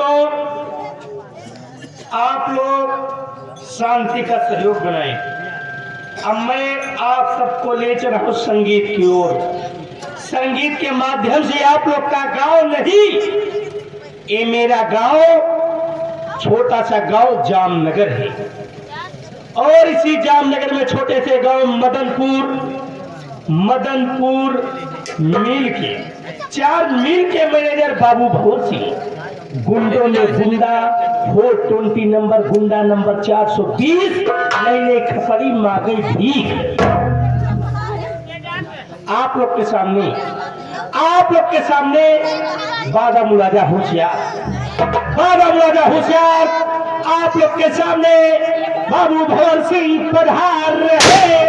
दोस्तों, आप लोग शांति का सहयोग बनाएं। अब मैं आप सबको ले चल रहा हूं संगीत की ओर। संगीत के माध्यम से आप लोग का गांव नहीं, ये मेरा गांव छोटा सा गांव जामनगर है और इसी जामनगर में छोटे से गांव मदनपुर मिल के 4 मिल के मैनेजर बाबू भोर सिंह, गुंडों में गुंडा 420 नंबर, गुंडा नंबर 420, नई खपड़ी मांगी भीख। आप लोग के सामने बादा मुलाजा होशियार, आप लोग के सामने बाबू भोर सिंह पधार रहे।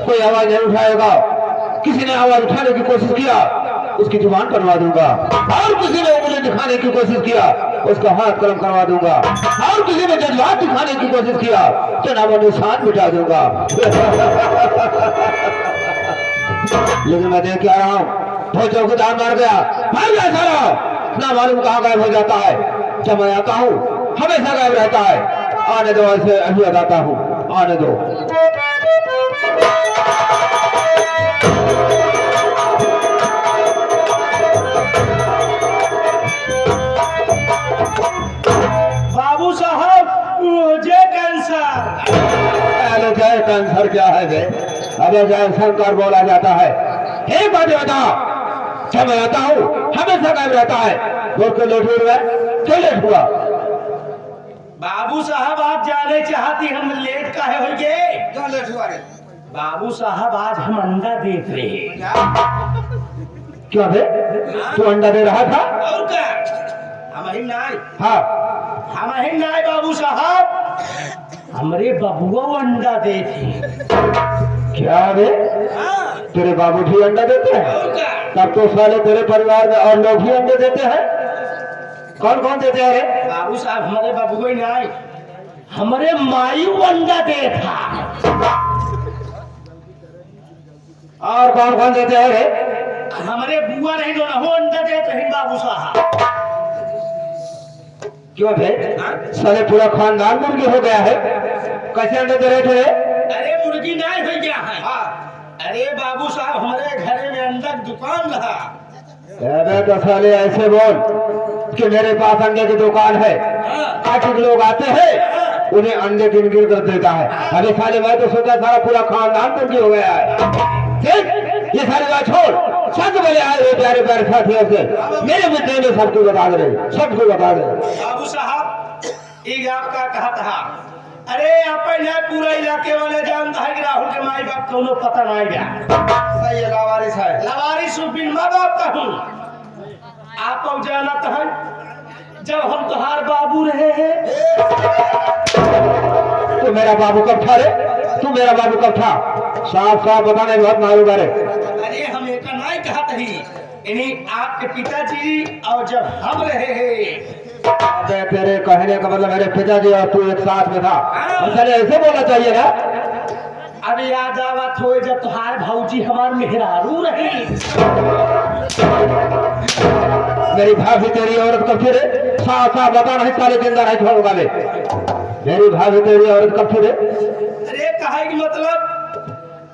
कोई आवाज नहीं उठाएगा। किसी ने आवाज उठाने की कोशिश किया, उसकी जुबान करवा दूंगा। और किसी ने उंगली दिखाने की कोशिश किया, उसका हाथ कलम करवा दूंगा। और किसी ने जज्बात दिखाने की कोशिश किया तो नाम निशान मिटा दूंगा। लेकिन मैं देख के आ रहा हूँ, वो चौकीदार मार गया, भाग गया सारा, ना मालूम कहाँ गायब हो जाता है। जब मैं आता हूँ हमेशा गायब रहता है। आने दो, ऐसे अभी आता हूँ, आने दो। बाबू साहब, मुझे कैंसर। जय कैंसर क्या है बे? अबे जय शंकर बोला जाता है। एक बात बता, जब मैं आता हूँ हमेशा गायब रहता है। बोल के लेट हुआ, क्यों लेट हुआ? बाबू साहब, आप जाने चाहती हम लेट काहे हो गए? क्यों लेट हुआ रे? बाबू साहब, आज हम अंडा देख रहे हैं। क्यों बे? तू अंडा दे रहा था? और क्या? हम ही नहीं। हाँ, हम ही नहीं बाबू साहब, हमरे बबुआ अंडा देते। क्या बे? हाँ। तेरे बाबू भी अंडा देते हैं? और क्या? तब तो साले तेरे परिवार में और लोग भी अंडे देते हैं। कौन कौन देते हैं रे? बाबू साहब, हमारे बबुआ नहीं, हमारे मायू अंडा देता। और कौन कौन देते हैं रे? हमारे बुआ नहीं, दोनों अंडा देते हैं बाबू साहब। क्यों बे? साले पूरा खानदान मुर्गी हो गया है। कैसे अंडे दे रहे थे? अरे मुर्गी नहीं हो गया है। अरे बाबू साहब, हमारे घर में अंडा की दुकान रहा। अबे तो साले ऐसे बोल कि मेरे पास अंडे की दुकान है। आज लोग आते हैं, उन्हें अंडे गिन गिन कर देता है। अरे साले, मैं तो सोचा सारा पूरा खानदान मुर्गी हो गया है। ठीक, ये सारी बात छोड़, सब बोले आए हुए प्यारे प्यारे साथियों से मेरे मुद्दे में सबको बता दे, सबको बता दे। बाबू साहब, एक आपका कहा था, अरे आप पहले पूरा इलाके वाले जानता है कि राहुल के माई बाप को पता नहीं गया। सही है, लावारिस है। लवारिस बिन माँ बाप का हूँ। आप अब जानत है, जब हम तुम्हार बाबू रहे हैं। तू मेरा बाबू कब था रे? तू मेरा बाबू कब था? साफ साफ बताने बहुत मालूम है। अरे हम एक नहीं कहा थी, इन्हीं आपके पिताजी और जब हम रहे हैं। अबे तेरे कहने का मतलब मेरे पिताजी और तू एक साथ में था। चले ऐसे बोलना चाहिए ना। अब याद आवत हो जब तुम्हारे भाऊजी हमारे मेहरारू रही। मेरी भाभी तेरी औरत कब थी रे? साफ साफ बता, नहीं साले जिंदा नहीं छोड़ूंगा मैं। मेरी भाभी तेरी औरत कब थी रे? अरे कहे कि मतलब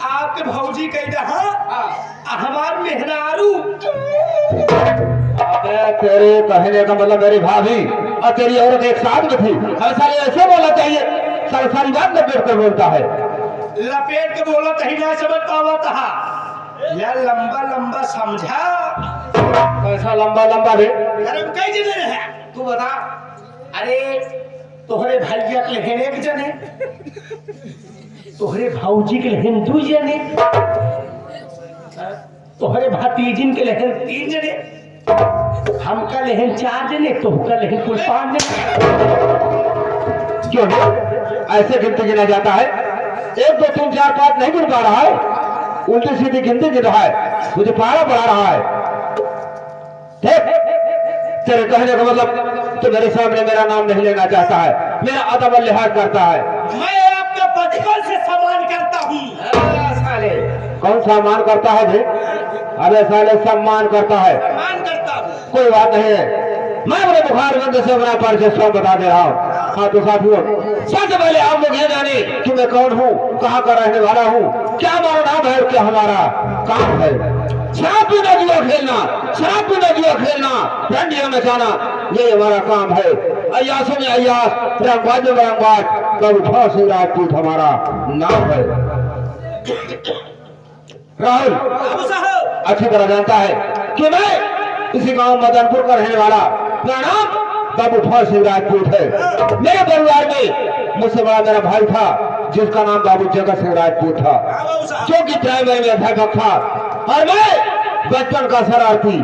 आपके भौजी कह रहा हमार मेहरारू। अबे तेरे कहने का मतलब मेरी भाभी और तेरी औरत एक साथ में थी। हर साले ऐसे बोलना चाहिए। सारी सारी बात लपेट कर बोलता है। लपेट के बोला कहीं ना समझ पावा था। या लंबा लंबा समझा। कैसा लंबा लंबा रे? अरे कई जने रहे तू बता। अरे तोहरे भैया के लेहन एक जने, तोहरे भाऊजी के लेहन 2 जने, तोहरे भतीजिन के लेहन 3 जने, हमका लेहन 4 जने, तोहका लेहन कुल 5 जने। क्यों ऐसे गिनती गिना जाता है? 1 2 3 4 5 नहीं गिन पा रहा है, उल्टी सीधी गिनती गिन रहा है, मुझे पारा पढ़ा रहा है। देख, तेरे कहने का मतलब तो मेरे सामने मेरा नाम नहीं लेना चाहता है, मेरा अदब लिहाज करता है। मैं आपका बचपन से सम्मान करता हूँ। साले कौन सम्मान करता है बे? अबे साले सम्मान करता है, सम्मान करता हूँ। कोई बात नहीं है। मैं अपने बुखार बंद से अपना परिचय स्वयं बता दे रहा हूँ। हाँ तो साथियों, सबसे पहले आप लोग ये जाने कि मैं कौन हूँ, कहाँ का रहने वाला हूँ, क्या हमारा नाम है और क्या हमारा काम है। शराब पीना, जुआ खेलना, शराब पीना, जुआ खेलना, रंडिया में जाना, ये हमारा काम है। अय्यासों में अय्यास, रंगबाजों में रंगबाज, बाबू भौर सिंह राजपूत हमारा नाम है। राहुल बाबू साहब, अच्छी तरह जानता है कि मैं इसी गांव मदनपुर का रहने वाला, मेरा नाम बाबू भौर सिंह राजपूत है। मेरे परिवार में मुझसे बड़ा मेरा भाई था जिसका नाम बाबू जगत सिंह राजपूत था, जो कि प्राइमरी में अध्यापक था, और मैं बचपन का शरारती।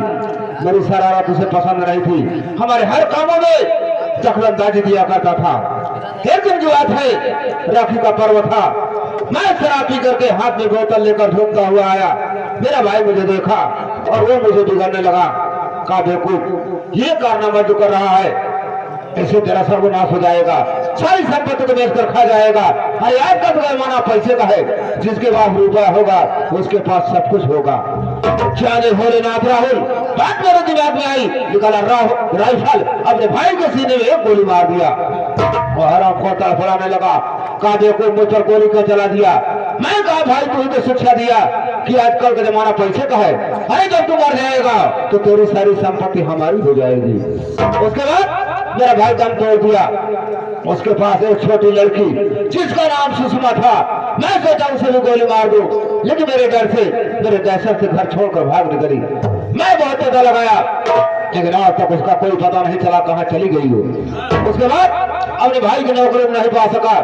मेरी शरारत उसे पसंद नहीं थी, हमारे हर कामों में दखलंदाजी दिया करता था। एक दिन की बात है, राखी का पर्व था, मैं शराब पी करके हाथ में बोतल लेकर घूमता हुआ आया। मेरा भाई मुझे देखा और वो मुझे बिगड़ने लगा। कहा बेवकूफ, ये कारनामा जो कर रहा है ऐसे तेरा सर्वनाश हो जाएगा, सारी संपत्ति को बेचकर खा जाएगा। अरे यार का तो माना पैसे का है, जिसके पास रुपया होगा उसके पास सब कुछ होगा। जाने भोलेनाथ राहुल, बात मेरे दिमाग में आई, निकाला राइफल, अपने भाई के सीने में एक गोली मार दिया। वो हराम को तड़फड़ाने लगा। कहा देखो मुझ पर गोली क्यों चला दिया? मैं कहा भाई तू तो शिक्षा दिया कि आजकल का जमाना पैसे का है, अरे जब तू मर जाएगा तो तेरी सारी संपत्ति हमारी हो जाएगी। उसके बाद मेरा भाई दम तोड़ दिया। उसके पास एक छोटी लड़की जिसका नाम सुषमा था, मैं सोचा उसे भी गोली मार दूं, लेकिन मेरे डर से, मेरे दहशत से घर छोड़कर भाग निकली। मैं बहुत पता लगाया, लेकिन आज तक उसका कोई पता नहीं चला कहाँ चली गई हो। उसके बाद अपने भाई की नौकरी में नहीं पा सका,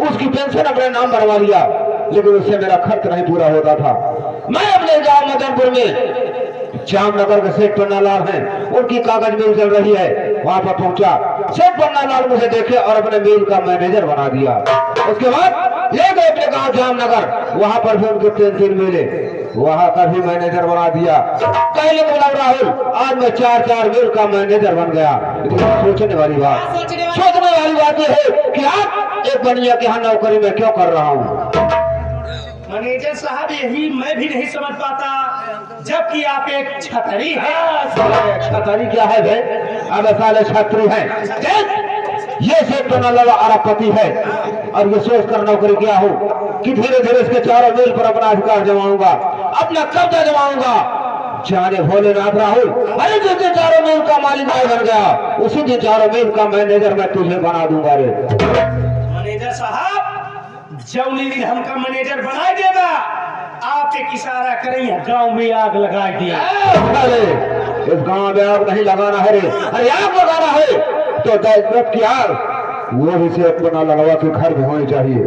उसकी पेंशन अपने नाम बनवा लिया, लेकिन उससे मेरा खर्च नहीं पूरा होता था। मैं अपने गांव मदनपुर में जामनगर के सेठ पन्नालाल हैं, उनकी कागज मिल चल रही है, वहां पर पहुंचा। सेठ पन्नालाल मुझे देखे और अपने मिल का मैनेजर बना दिया। उसके बाद ले गए अपने गांव जामनगर, वहां पर भी उनके 3 मिले, वहां का भी मैनेजर बना दिया। कहने को लग राहुल, आज मैं 4 मिल का मैनेजर बन गया। सोचने वाली बात यह है कि आप एक बनिया के यहाँ नौकरी में क्यों कर रहा हूँ? मैनेजर साहब, यही मैं भी नहीं समझ पाता, जबकि आप एक छतरी है। छतरी क्या है भाई? अब साले छतरी है। ये सेठ पन्नालाल अरबपति है और ये सोच कर नौकरी किया हो कि धीरे धीरे इसके 4 मील पर अपना अधिकार जमाऊंगा, अपना कब्जा जमाऊंगा। जाने भोलेनाथ राहुल, अरे जिस दिन 4 मील का मालिक मैं बन गया, उसी दिन 4 मील का मैनेजर मैं तुझे बना दूंगा रे। मैनेजर साहब, जौनी दिन हमका मैनेजर बना देगा, आप एक इशारा करें गांव में आग लगा दिया। इस गांव में आग नहीं लगाना है रे, अरे आग लगाना है तो दहशत की आग वो भी से अपना लगवा के घर में होनी चाहिए।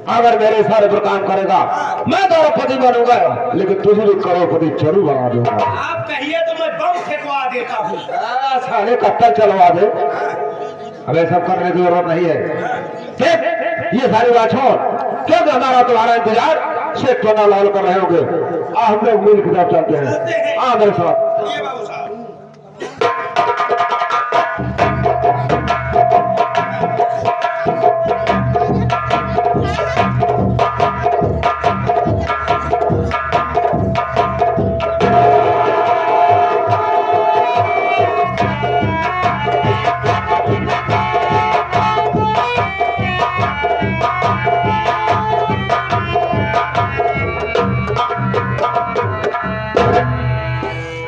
अगर मेरे सारे पर काम करेगा मैं करोड़पति बनूंगा, लेकिन तुझे भी करोड़पति जरूर बना दूंगा। आप कहिए तो मैं बम फेंकवा देता हूँ। साले कत्तल चलवा दे, अब सब करने की जरूरत नहीं है। देख ये सारी बात छोड़, क्योंकि हमारा तुम्हारा इंतजार शेख पन्नालाल कर रहे होंगे। हम लोग मिल की तरफ चलते हैं, आ मेरे साथ।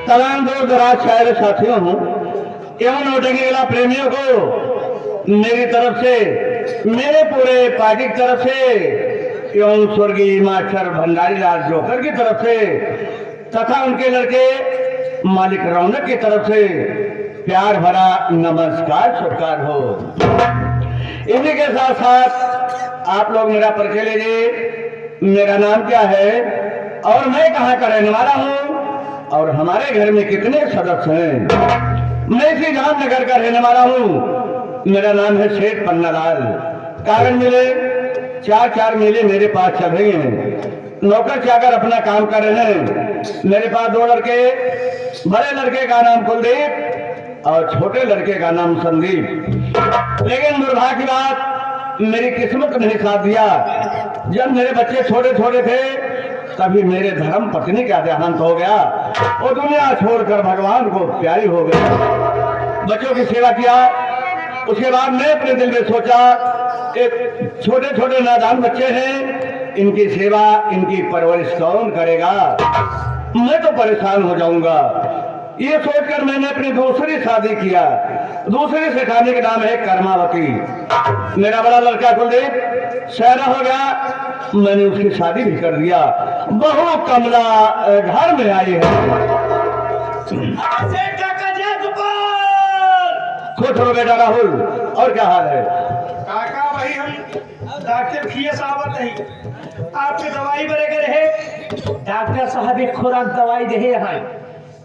तमाम दूर दराज शायर साथियों हूँ एवं नौटंकी कला प्रेमियों को मेरी तरफ से, मेरे पूरे पार्टी की तरफ से एवं स्वर्गीय मास्टर भंडारी लाल जोकर की तरफ से तथा उनके लड़के मालिक रौनक की तरफ से प्यार भरा नमस्कार स्वीकार हो। इसी के साथ साथ आप लोग मेरा परिचय लीजिए। मेरा नाम क्या है और मैं कहाँ का रहने वाला हूँ और हमारे घर में कितने सदस्य हैं। मैं इसी जामनगर का रहने वाला हूँ। मेरा नाम है सेठ पन्नालाल। कागज मिले, चार मिले मेरे पास चल रही हैं। नौकर चाकर अपना काम कर रहे हैं। मेरे पास दो लड़के, बड़े लड़के का नाम कुलदीप और छोटे लड़के का नाम संदीप। लेकिन दुर्भाग्य की बात, मेरी किस्मत ने साथ दिया। जब मेरे बच्चे छोटे छोटे थे तभी मेरे धर्म पत्नी का देहांत हो गया। वो दुनिया छोड़कर भगवान को प्यारी हो गई। बच्चों की सेवा किया। उसके बाद मैं अपने दिल में सोचा, एक छोटे छोटे नादान बच्चे हैं, इनकी सेवा, इनकी परवरिश कौन करेगा? मैं तो परेशान हो जाऊंगा। ये सोचकर मैंने अपनी दूसरी शादी किया। दूसरी से शादी का नाम है कर्मावती। मेरा बड़ा लड़का कुलदीप शहरा हो गया, मैंने उसकी शादी भी कर दिया। बहू कमला घर में आई है। खुश हो बेटा राहुल, और क्या हाल है? काका भाई हम डॉक्टर खिए साहब नहीं, आपके दवाई बरे करे है। डॉक्टर साहब एक खुराक दवाई दे हैं,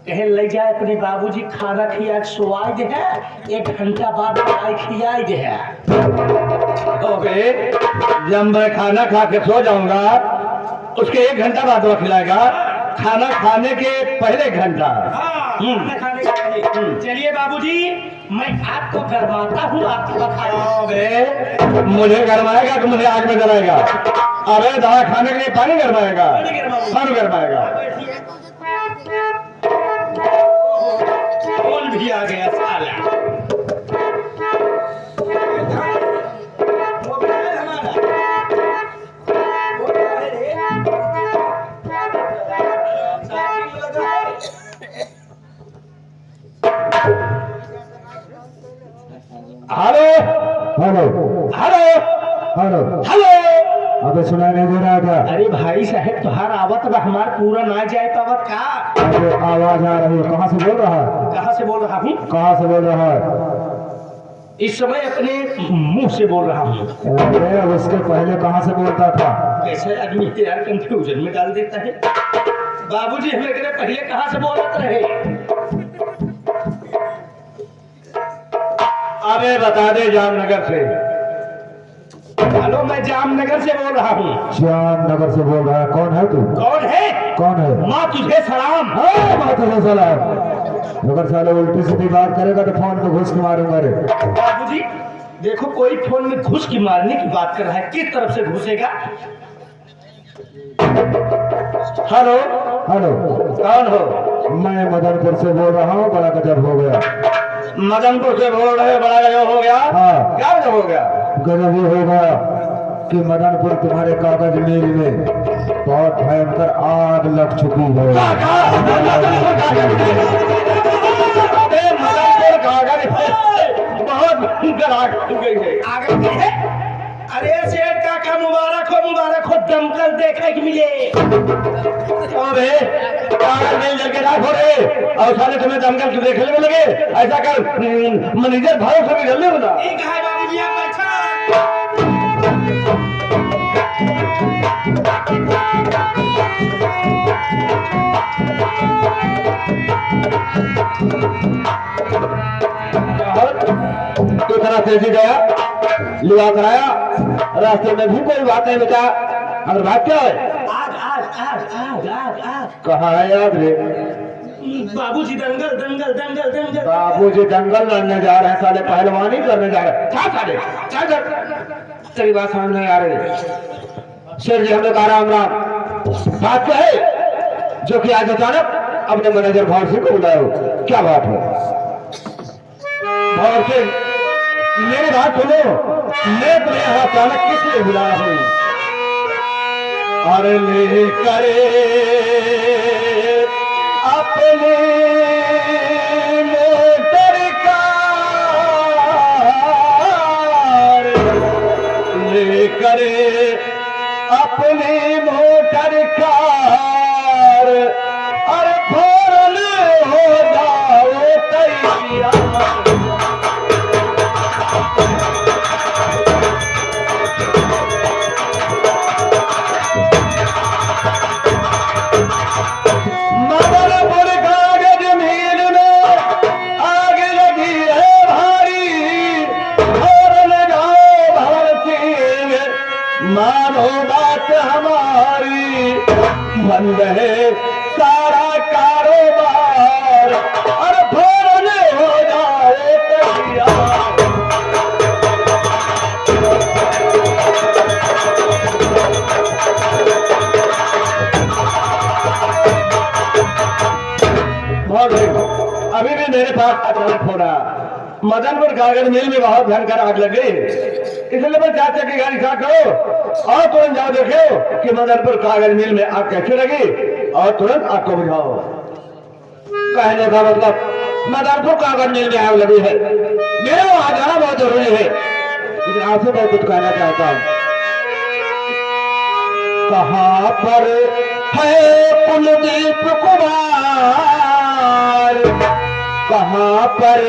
कहे ले जाए अपने बाबूजी खाना खिया सोवाई दे है, 1 घंटा बाद दवाई खियाई दे है। ओके, जब मैं खाना खा के सो जाऊंगा उसके 1 घंटा बाद वो खिलाएगा, खाना खाने के पहले 1 घंटा। खाना खाने के पहले। चलिए बाबूजी, मैं आपको गरमाता हूँ, आपको अबे मुझे गरमाएगा कि मुझे आग में जलाएगा? अरे दवा खाने के लिए पानी गरमाएगा, पानी गरमाएगा। कौन भी आ गया साला? Hello hello hello hello, hello. अबे सुनाई नहीं दे रहा क्या? अरे भाई साहब, तुहार आवत बा, हमार पूरा ना जाए पावत का? अबे आवाज आ रही है, कहाँ से बोल रहा है? कहाँ से बोल रहा हूँ? कहाँ से बोल रहा है? इस समय अपने मुंह से बोल रहा हूँ। अरे अब उसके पहले कहाँ से बोलता था? कैसे आदमी यार कंफ्यूजन में डाल देता है। बाबूजी हमें करे पहले कहाँ से बोलत रहे? अबे बता दे, जामनगर से। हेलो, मैं जामनगर से बोल रहा हूँ। जामनगर से बोल रहा है? कौन है तू? कौन है? कौन है? माँ तुझे सलाम। हाँ, बात है सलाम। अगर साले उल्टी सीधी बात करेगा तो फोन पे घुस के मारूंगा रे। बाबूजी देखो, कोई फोन में घुस की मारने की बात कर रहा है, किस तरफ से घुसेगा? हेलो हेलो, कौन हो? मैं मदनपुर से बोल रहा हूँ। बड़ा गजब हो गया। मदनपुर से बोल रहे हो? बड़ा गजब हो गया। हाँ। क्या गजब हो गया? गजब ये हो गया कि मदनपुर तुम्हारे कागज मिल में बहुत भयंकर आग लग चुकी है। अबे मदनपुर कागज बहुत भयंकर आग लग गई है। आगे की है? अरे सेठ काका मुबारक हो, दमकल देखने के मिले। अबे कागज मिल जल के राख हो रहे, और साले तुम्हें दमकल क्यों देखने में लगे? ऐसा कर, मैनेजर भाव से भी जल्दी बता। ठीक है बाबूजी, आप बैठा। तो इतना तेजी गया, लिया कराया, रास्ते में भी कोई बात नहीं बचा। अगर बात क्या है? आग आग आग आग आग आग। कहा है याद रे? बाबूजी दंगल दंगल दंगल दंगल। बाबूजी दंगल लड़ने जा रहे हैं, साले पहलवानी करने जा रहे हैं। क्या साले, क्या कर? तेरी बात समझ नहीं आ रही। शेर जी, हम लोग राम राम। बात क्या है जो कि आज अचानक अपने मैनेजर भौर सिंह को बुलाए हो? क्या बात है भौर सिंह? मेरी बात सुनो, मैं तुम्हें यहाँ अचानक किस लिए बुलाया हूँ? अरे ले करे अपने मोटर कार, ले करे अपने मोटर कार, अरे फौरन हो जाओ तैयार। मदनपुर कागज मिल में आग लगी है भारी, फौरन जाओ भारती मानो बात हमारी, बंद है सारा कारोबार, और भोरने हो जाए तैयार। अभी भी मेरे पास अचानक हो रहा, मदनपुर कागज मिल में बहुत भयंकर आग लग गई, इसलिए मैं चाचा की गाड़ी स्टार्ट करो और तुरंत जाओ देखो कि मदनपुर कागज मिल में आग कैसे लगी और तुरंत आग को बुझाओ। कहने का मतलब मदनपुर कागज मिल में आग लगी है, मेरे वहां जाना बहुत जरूरी है, लेकिन आपसे मैं कुछ कहना चाहता हूँ। कहाँ पर है कुलदीप कुमार, कहाँ पर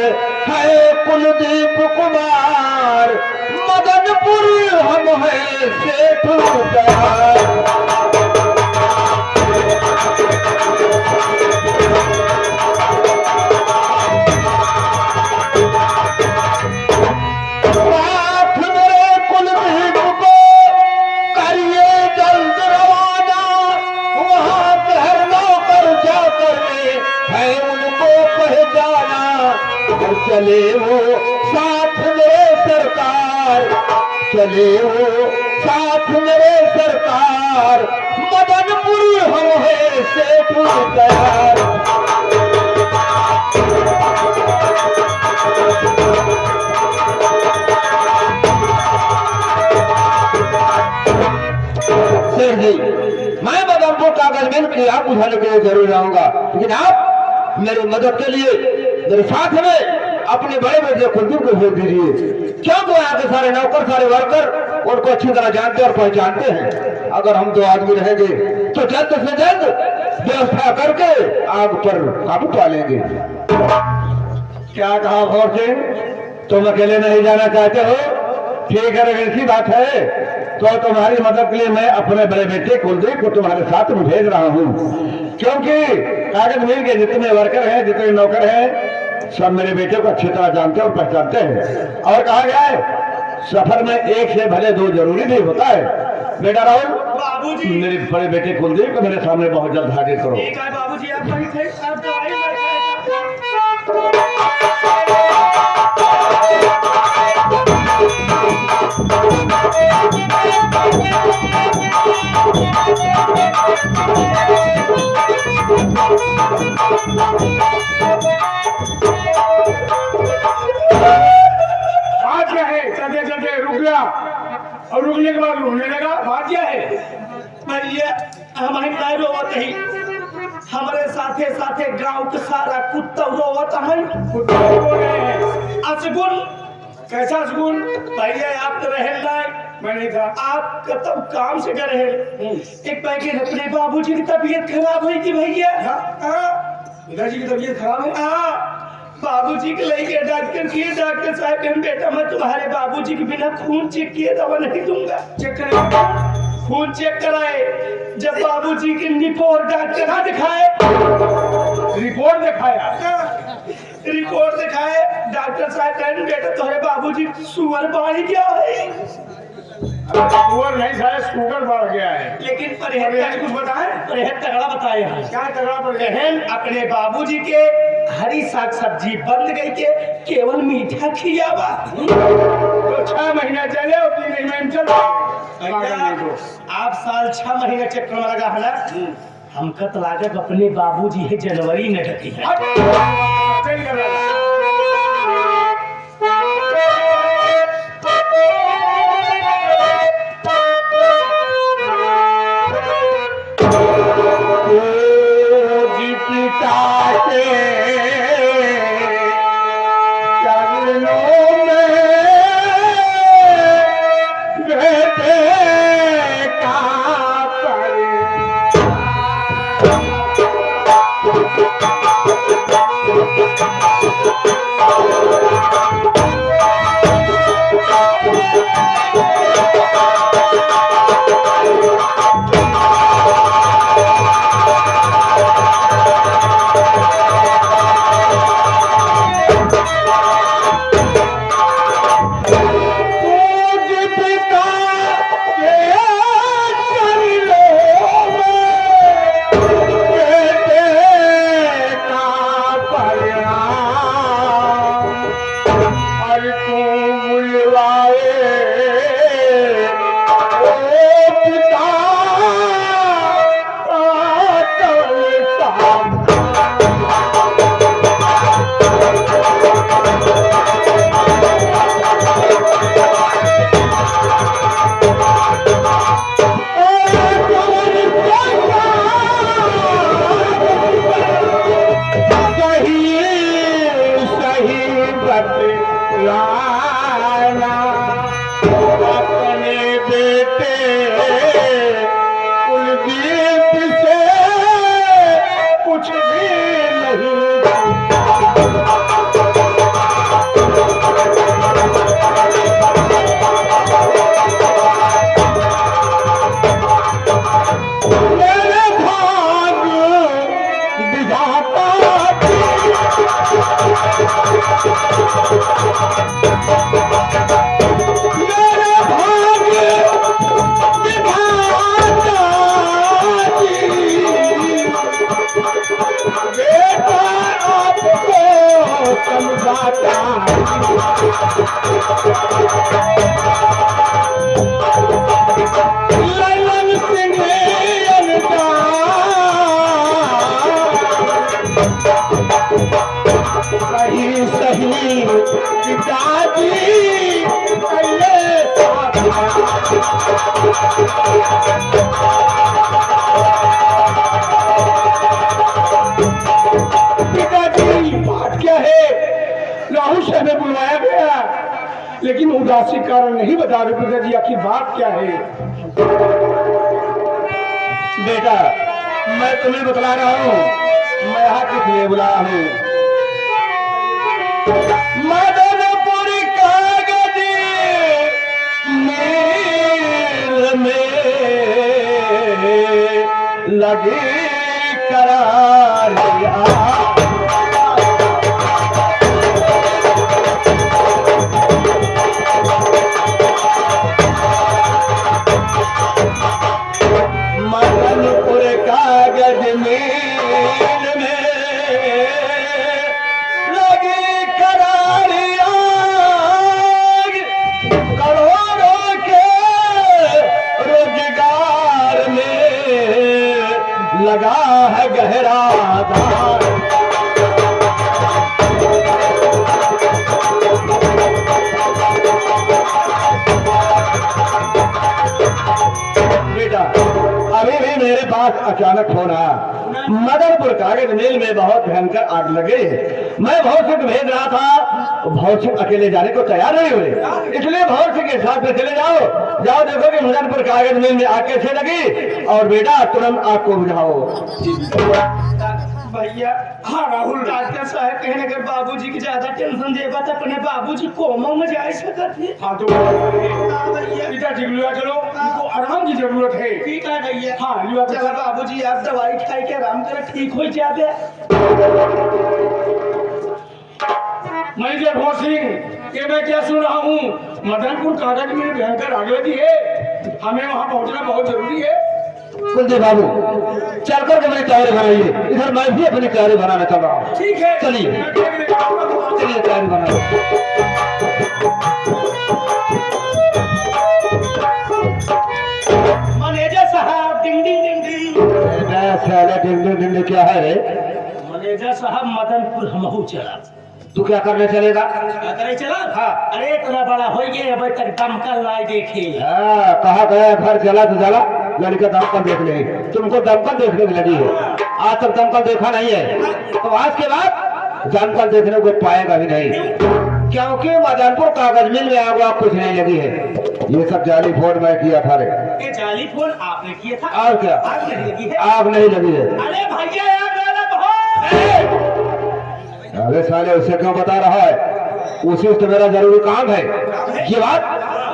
है कुलदीप कुमार, मदनपुर हम है सेठ प्यार। साथ मेरे कुलदीप को करिए जल्द रवाना, वहाँ शहर नौकर जाकर है उनको पहचाना, और चले वो साथ मेरे सरकार, चले वो साथ मेरे सरकार, मदनपुर हम है सेठ तैयार। सर जी, मैं मदनपुर कागज मिल की आग बुझाने के लिए जरूर आऊंगा, लेकिन आप मेरी मदद के लिए मेरे साथ में अपने बड़े बेटे कुलदीप को भेज दीजिए, क्योंकि यहाँ के सारे नौकर सारे वर्कर उनको अच्छी तरह जानते और पहचानते हैं। अगर हम दो आदमी रहेंगे तो जल्द से जल्द व्यवस्था करके आग पर काबू पा लेंगे। क्या कहा भौर सिंह, तुम अकेले नहीं जाना चाहते हो? ठीक है, अगर ऐसी बात है तो तुम्हारी मदद के लिए मैं अपने बड़े बेटे कुलदीप को तुम्हारे साथ में भेज रहा हूँ, क्योंकि कागज मिल के जितने वर्कर हैं, जितने नौकर हैं, सब मेरे बेटे को अच्छी तरह जानते और पहचानते हैं। और कहा गया है सफर में एक से भले दो जरूरी नहीं होता है। बेटा राहुल, बाबूजी, मेरे बड़े बेटे कुलदीप को मेरे सामने बहुत जल्द हाजिर करो। ठीक है बाबूजी, आप वहीं थे, आप तो आई बात क्या है? चलते चलते रुक गया और रुकने के बाद रोने लगा। बात क्या है? भैया हमारे काय रोवत ही, हमारे साथे साथे गांव के सारा कुत्ता रोवत है। कुत्ते बोल रहे हैं। असगुन, कैसा असगुन? भैया आप तो रहे ना, मैंने कहा आप कतब काम से कर रहे। एक पैकेट अपने बाबूजी की तबीयत खराब हुई थी भैया। पिताजी की तबीयत खराब है। हाँ, बाबूजी के लेके डॉक्टर साहब कहने बेटा मैं तुम्हारे बाबूजी के बिना खून चेक किए दवा नहीं दूंगा। चेक करें। खून चेक कराए, जब बाबूजी की रिपोर्ट डॉक्टर दिखाए, रिपोर्ट दिखाया। रिपोर्ट दिखाए, डॉक्टर साहब कहने बेटा तुम्हारे बाबूजी शुगर बढ़ गया है। शुगर नहीं शायद शुगर बढ़ गया है। लेकिन परहेज कुछ बताए? परहेज तगड़ा बताए हैं। क्या तगड़ा पर बहन अपने बाबूजी के हरी साग सब्जी बंद गई के केवल मीठा खियावा। तो 6 महीना चले और 3 महीने चल आप साल 6 महीने चक्कर में लगा है ना। हमका तो लागत अपने बाबूजी है जनवरी में रखी है। चल कर रहा। बेटे कुलदीप से कुछ भी नहीं। मेरे भाग्य विधाता मेरे भाग्य विधाता बेटा आपको समझाता ललन सिंह सही सही पिताजी कहिए पिताजी बात क्या है? राहुल से हमें बुलवाया गया लेकिन उदासी कारण नहीं बता रहे पिताजी, आखिर बात क्या है? बेटा मैं तुम्हें बतला रहा हूँ मैं यहाँ किस लिए बुलाया हूँ। मदनपुर कागज मेल में लगी करारिया मदनपुर कागज मेल में लगी करारिया करोड़ों के रोजगार में लगा है गहरा दार। बेटा अभी भी मेरे पास अचानक फोन आया, मदनपुर कागज मिल में बहुत भयंकर आग लगे। मैं भौसिक भेज रहा था, भौसिक अकेले जाने को तैयार नहीं हुए, इसलिए भौसिक के साथ में चले जाओ। जाओ देखो कि मदनपुर कागज मिल में आग कैसे लगी और बेटा तुरंत आग को बुझाओ। भैया हाँ राहुल डॉक्टर साहब कहने अगर बाबूजी की ज्यादा टेंशन देगा तो अपने बाबूजी कोमा में जा सकते हैं। हाँ तो भैया पिता ठीक लिया चलो, उनको आराम की जरूरत है। ठीक है भैया। हाँ लिया चलो बाबूजी आप दवाई खाई के आराम कर ठीक हो जाते। मैनेजर भोर सिंह ये मैं क्या सुन रहा हूँ, मदनपुर कागज में भयंकर आग लगी है, हमें वहाँ पहुँचना बहुत जरूरी है। कुलदीप बाबू चल कर के मेरी तैयारी बनाइए, इधर मैं भी अपनी तैयारी बनाना चल रहा हूँ। ठीक है चलिए चलिए तैयारी बनाइए। मैनेजर साहब डिंग डिंग डिंग डिंग। डिंड क्या है रे? मैनेजर साहब मदनपुर हमहू चला। तू क्या करने चलेगा? क्या करे चला? हाँ। अरे इतना बड़ा हो गया अभी तक दमकल नहीं देखे। हाँ कहा गया घर जला तो जला, लड़का दमकल देख ले। तुमको दमकल देखने की लगी है, आज तक दमकल देखा नहीं है तो आज के बाद दमकल देखने को पाएगा भी नहीं, क्योंकि मदनपुर कागज मिल में आग कुछ नहीं लगी है। ये सब जाली फोन मैं किया था रे। ये जाली फोन आपने किया था? और क्या? आग नहीं लगी है? आग नहीं लगी है। अरे भैया आग गलत हो। अरे साले उसे क्यों बता रहा है? उसी से मेरा जरूरी काम है। ये बात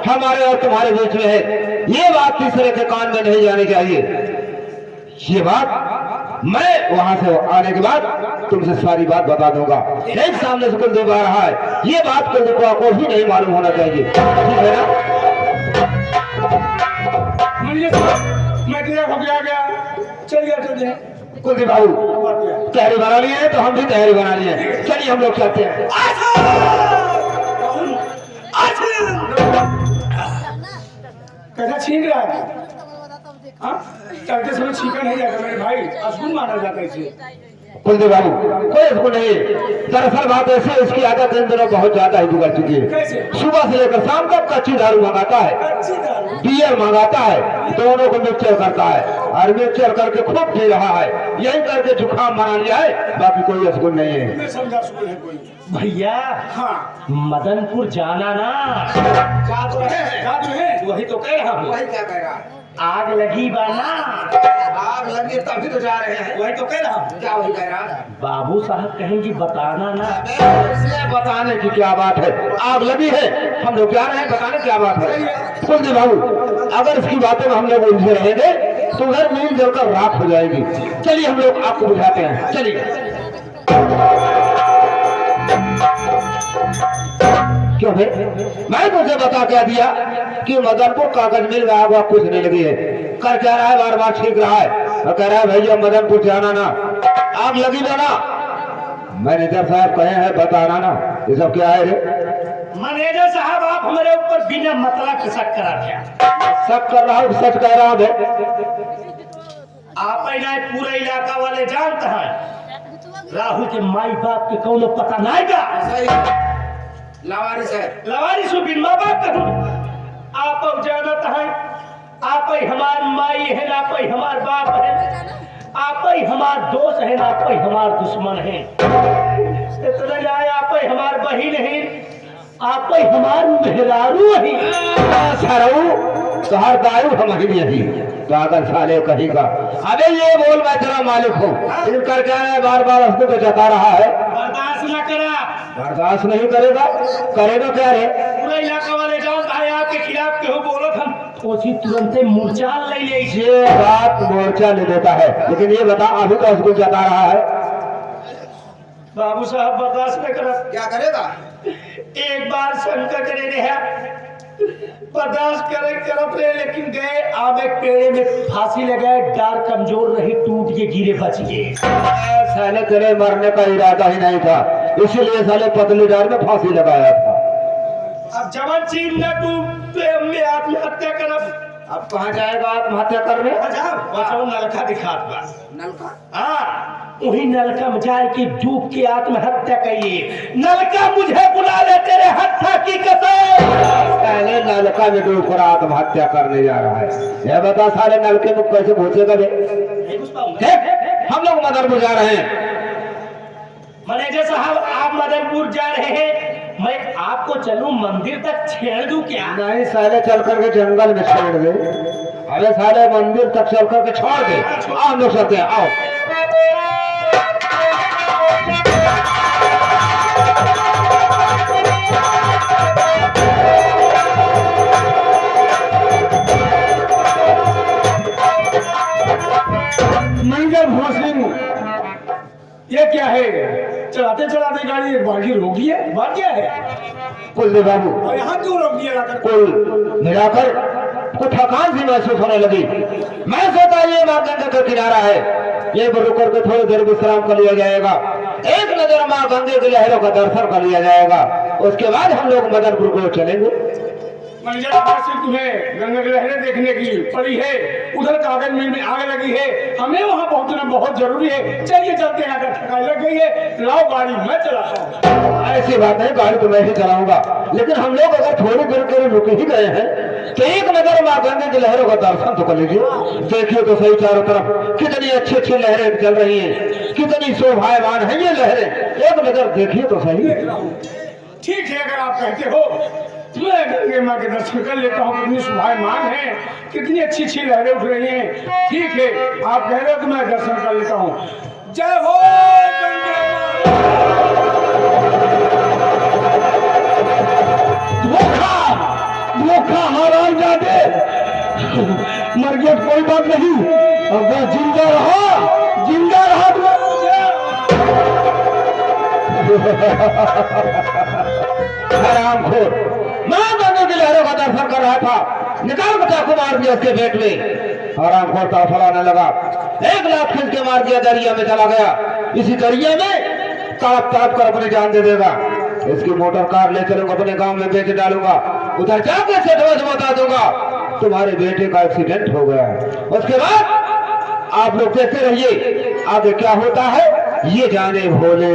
हमारे और तुम्हारे बीच में है, ये बात तीसरे के कान में नहीं जानी चाहिए। ये बात मैं वहां से आने के बाद तुमसे सारी बात बता दूंगा। एक सामने से कुलदीप आ रहा है, ये बात कुलदीप को भी नहीं मालूम होना चाहिए, ठीक है ना? मैं तेरा हो गया चलिए कुलदीप बाबू तैयारी बना ली है तो हम भी तैयारी बना ली है, चलिए हम लोग चलते हैं। कैसा छीन रहा है? हाँ? चलते समय छीका नहीं जाता मेरे भाई, अशुभ माना जाता है इसे। कुलदीप बाबू कोई इसको नहीं, दरअसल बात ऐसे इसकी आदत इन दिनों बहुत ज्यादा ही बिगड़ चुकी है। कैसे? सुबह से लेकर शाम तक कच्ची दारू मंगाता है, अच्छी दारू। बियर मंगाता है, दोनों को मिक्सचर करता है और वे चल करके खूब पी रहा है, यही करके जुकाम बना लिया है, बाकी कोई असगुन नहीं है। मैं समझा सुन है कोई। भैया हाँ मदनपुर जाना ना, जा तो रहे हैं, जा तो हैं। वही तो कह रहा हूँ। वही क्या कह रहा है? आग लगी बाना, आग लगी तभी तो जा रहे हैं। वही तो कह रहा हूँ। क्या वही कह रहा है? बाबू साहब कहेंगे बताना ना। इसलिए बताने की क्या बात है, आग लगी है, हम लोग जा रहे हैं, बताने क्या बात है। सुन दे बाबू, अगर इसकी बातों में हम लोग उलझे रहेंगे तो घर मिल जलकर राख हो जाएगी। चलिए हम लोग आपको बुझाते हैं, चलिए। क्यों भाई, मैं तुझे बता क्या दिया कि मदनपुर कागज मिल रहा है, कुछ नहीं लगी है। कर क्या रहा है, बार बार छींक रहा है और कह रहा है भैया मदनपुर जाना ना, आग लगी बना। मैनेजर साहब कहे हैं बताना ना, ये सब क्या है रे? मैनेजर साहब आप हमारे ऊपर बिना मतलब के शक करा क्या? शक कर रहा हूँ, सच कह रहा हूँ। आप ना पूरे इलाका वाले जानते हैं राहुल के माई बाप के कौनो पता नहीं का। लावारिस है। लवारिस हो बिन माँ बाप कहूँ। आप अब जानत है, आप ही हमार माई है ना, आप ही हमार बाप है, आप ही हमार दोस्त है ना, आप ही हमार दुश्मन है। इतना जाए आप ही हमार बहिन है, आप ही हमार मेहरारू है। हर दारू हमारी यही पागल साले कहेगा। अबे ये बोल मैं तेरा मालिक हूँ, लेकिन कर क्या है, बार बार उसको तो जता रहा है। बर्दाश्त ना करा, बर्दाश्त नहीं करेगा, करेगा क्या रे? पूरा इलाका वाले जानता है आपके खिलाफ केहू बोलत हम उसी तुरंत मूर्छा ले ले। ये बात मोर्चा ले देता है, लेकिन ये बता अभी तो उसको जता रहा है। बाबू साहब बर्दाश्त न कर, क्या करेगा? एक बार शंका करे रहे, बर्दाश्त करे करत रहे, लेकिन गए आम एक पेड़े में फांसी लगाए, डार कमजोर रही, टूट के गिरे बच गए। साले तेरे मरने का इरादा ही नहीं था, इसीलिए साले पतली डार में फांसी लगाया था। अब जवन चीज न डूबते हमने आत्महत्या करब। अब कहाँ जाएगा आत्महत्या करने? बचाओ नलका दिखात बा। नलका? हाँ, वही नलका में जाए के डूब के आत्महत्या करिए। नलका मुझे बुला ले तेरे हत्या की कसम। पहले नलका में डूब कर आत्महत्या करने जा रहा है। यह बता साले नलके में कैसे पहुंचेगा बे? हम लोग मदनपुर जा रहे हैं। मैनेजर साहब आप मदनपुर जा रहे हैं, मैं आपको चलूं मंदिर तक छेड़ दूं क्या? नहीं साले चल करके जंगल में छोड़ दे। अरे साले मंदिर तक चल करके छोड़ दे। आओ हम लोग चलते हैं, आओ। मैनेजर भोसलिंग, ये क्या है? चलाते चलाते गाड़ी एक बागी रोक गई है। बात क्या है? कुल बाबू, और यहाँ क्यों रोक दिया लाकर? कुल मिलाकर कुछ थकान सी महसूस होने लगी। मैं सोचा ये माँ गंगा का किनारा है, ये पर रुक करके थोड़ी देर विश्राम कर लिया जाएगा, एक नजर माँ गंगे की लहरों का दर्शन कर लिया जाएगा, उसके बाद हम लोग मदनपुर को चलेंगे। मैनेजर भोसलिंग, तुम्हें गंगा की लहरें देखने की पड़ी है, उधर कागज मिल में आग लगी है, हमें वहाँ पहुँचना बहुत जरूरी है। चलिए चलते हैं, अगर थकान लग गई है लाओ गाड़ी मैं चलाता हूँ। ऐसी बात है, गाड़ी तो मैं ही चलाऊंगा, लेकिन हम लोग अगर थोड़ी देर के लिए रुक ही गए हैं तो एक नजर माँ गंगे की लहरों का दर्शन तो कर लीजिए। देखिए तो सही चारों तरफ कितनी अच्छी अच्छी लहरें चल रही हैं, कितनी शोभायमान है ये लहरें, एक नजर देखिए तो सही। ठीक है, अगर आप कहते हो मैं गंगे माँ के दर्शन कर लेता हूँ। कितनी शोभायमान है, कितनी अच्छी अच्छी लहरें उठ रही हैं। ठीक है, आप कह रहे हो तो मैं दर्शन कर लेता हूँ। जय हो गंगे धोखा हराम जादे, मर गया कोई बात नहीं, अगर जिंदा रहा, जिंदा रहा हराम खोर। मैं गंगे की लहरों का दर्शन कर रहा था, निकाल के चाकू मार दिया उसके पेट में। हराम खोर तड़फड़ाने लगा, एक लाख खींच के मार दिया, दरिया में चला गया। इसी दरिया में ताप ताप कर अपनी जान दे देगा। इसकी मोटर कार ले चलूंगा, अपने गांव में बेच डालूंगा, उधर जाकर से बता दूंगा तुम्हारे बेटे का एक्सीडेंट हो गया। उसके बाद आप लोग देखते रहिए आगे क्या होता है, ये जाने भोले।